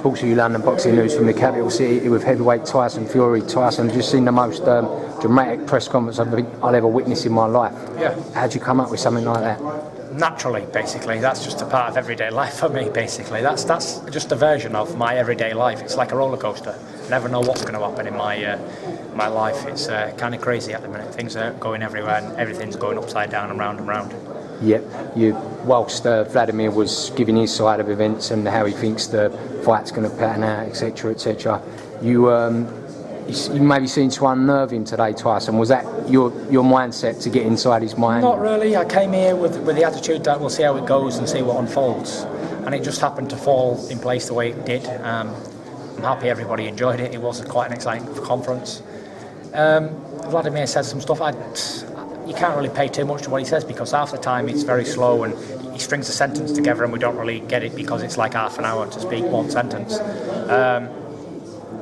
Sports View London boxing news from the capital city with heavyweight Tyson Fury. Tyson, I've just seen the most dramatic press conference I'll ever witness in my life. Yeah. How'd you come up with something like that? Naturally, basically. That's just a part of everyday life for me, basically. That's just a version of my everyday life. It's like a roller coaster. I never know what's going to happen in my life. It's kind of crazy at the minute. Things are going everywhere and everything's going upside down and round and round. Yep. Whilst Wladimir was giving his side of events and how he thinks the fight's going to pattern out, etc., etc., you maybe seemed to unnerve him today, Tyson. Was that your mindset to get inside his mind? Not really. I came here with the attitude that we'll see how it goes and see what unfolds, and it just happened to fall in place the way it did. I'm happy everybody enjoyed it. It was quite an exciting conference. Wladimir said some stuff. You can't really pay too much to what he says because half the time it's very slow and he strings a sentence together and we don't really get it because it's like half an hour to speak one sentence.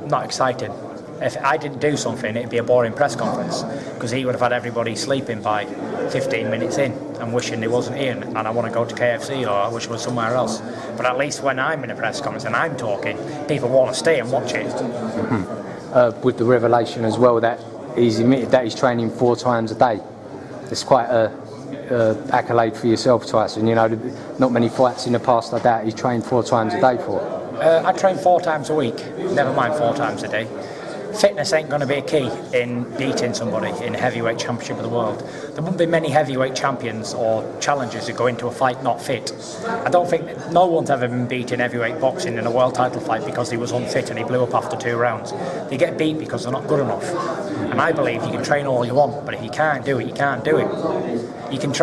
Not exciting. If I didn't do something, it'd be a boring press conference because he would have had everybody sleeping by 15 minutes in and wishing he wasn't here and I want to go to KFC or I wish I was somewhere else. But at least when I'm in a press conference and I'm talking, people want to stay and watch it. Mm-hmm. With the revelation as well that he's admitted that he's training 4 times a day. It's quite a accolade for yourself, Tyson. You know, not many fights in the past like that he's trained 4 times a day for. I train 4 times a week, never mind 4 times a day. Fitness ain't going to be a key in beating somebody in a heavyweight championship of the world. There won't be many heavyweight champions or challengers who go into a fight not fit. I don't think no one's ever been beat in heavyweight boxing in a world title fight because he was unfit and he blew up after 2 rounds. They get beat because they're not good enough. And I believe you can train all you want, but if you can't do it, you can't do it. You can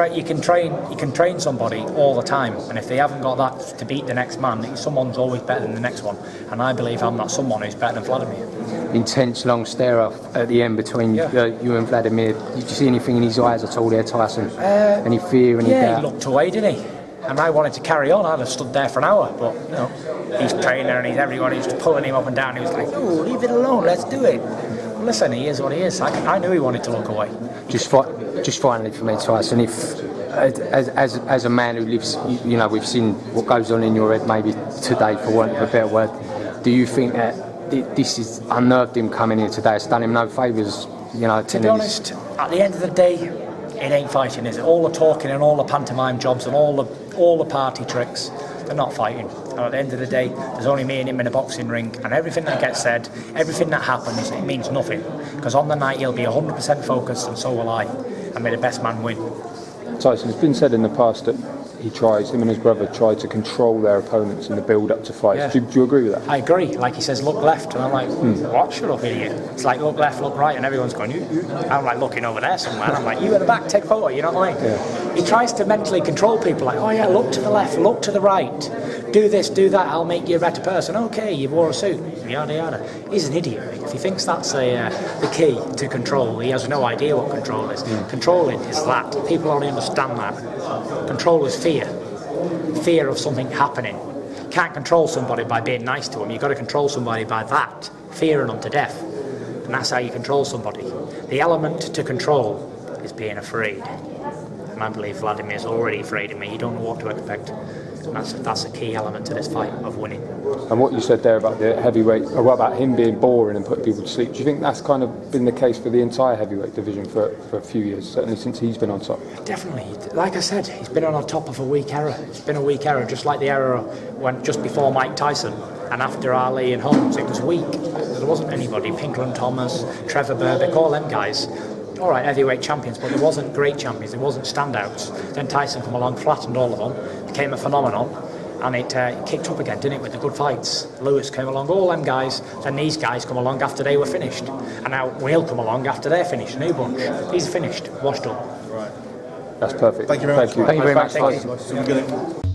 train somebody all the time, and if they haven't got that to beat the next man, someone's always better than the next one. And I believe I'm not someone who's better than Wladimir. Intense long stare off at the end between you and Wladimir. Did you see anything in his eyes at all there, Tyson? Any fear, any doubt? Yeah, he looked away, didn't he? And I wanted to carry on. I'd have stood there for an hour, but you know, he's training and everybody's just pulling him up and down. He was like, "Oh, leave it alone. Let's do it." Well, listen, he is what he is. I knew he wanted to look away. Just finally for me, Tyson, if as a man who lives, you know, we've seen what goes on in your head maybe today, for want of a better word. Do you think that this has unnerved him coming here today? It's done him no favours, you know. To be honest, at the end of the day, it ain't fighting, is it? All the talking and all the pantomime jobs and all the party tricks, they're not fighting. And at the end of the day, there's only me and him in a boxing ring, and everything that gets said, everything that happens, it means nothing. Because on the night he'll be 100% focused, and so will I. And may the best man win. Tyson, it's been said in the past that him and his brother try to control their opponents in the build-up to fights. Yeah. Do you agree with that? I agree. Like he says, look left, and I'm like, what? Shut up, idiot. It's like, look left, look right, and everyone's going, I'm like looking over there somewhere, and I'm like, you at the back, take a photo, you know what I mean? Yeah. He tries to mentally control people, like, oh yeah, look to the left, look to the right, do this, do that, I'll make you a better person. Okay, you wore a suit, yada yada. He's an idiot. If he thinks that's the key to control, he has no idea what control is. Controlling is that. People only understand that. Control is fear of something happening. You can't control somebody by being nice to them. You've got to control somebody by that, fearing them to death. And that's how you control somebody. The element to control is being afraid. And I believe Wladimir's already afraid of me. You don't know what to expect. And that's a key element to this fight of winning. And what you said there about the heavyweight, or what about him being boring and putting people to sleep, do you think that's kind of been the case for the entire heavyweight division for a few years, certainly since he's been on top? Definitely. Like I said, he's been on top of a weak era. It's been a weak era, just like the era when just before Mike Tyson and after Ali and Holmes. It was weak. There wasn't anybody. Pinkerton Thomas, Trevor Berbick, all them guys. All right, heavyweight champions, but there wasn't great champions, there wasn't standouts. Then Tyson come along, flattened all of them, became a phenomenon, and it kicked up again, didn't it, with the good fights. Lewis came along, all them guys, then these guys come along after they were finished. And now we'll come along after they're finished, new bunch. These are finished, washed up. That's perfect. Thank you very much. Thank you very much. Thank you. Good.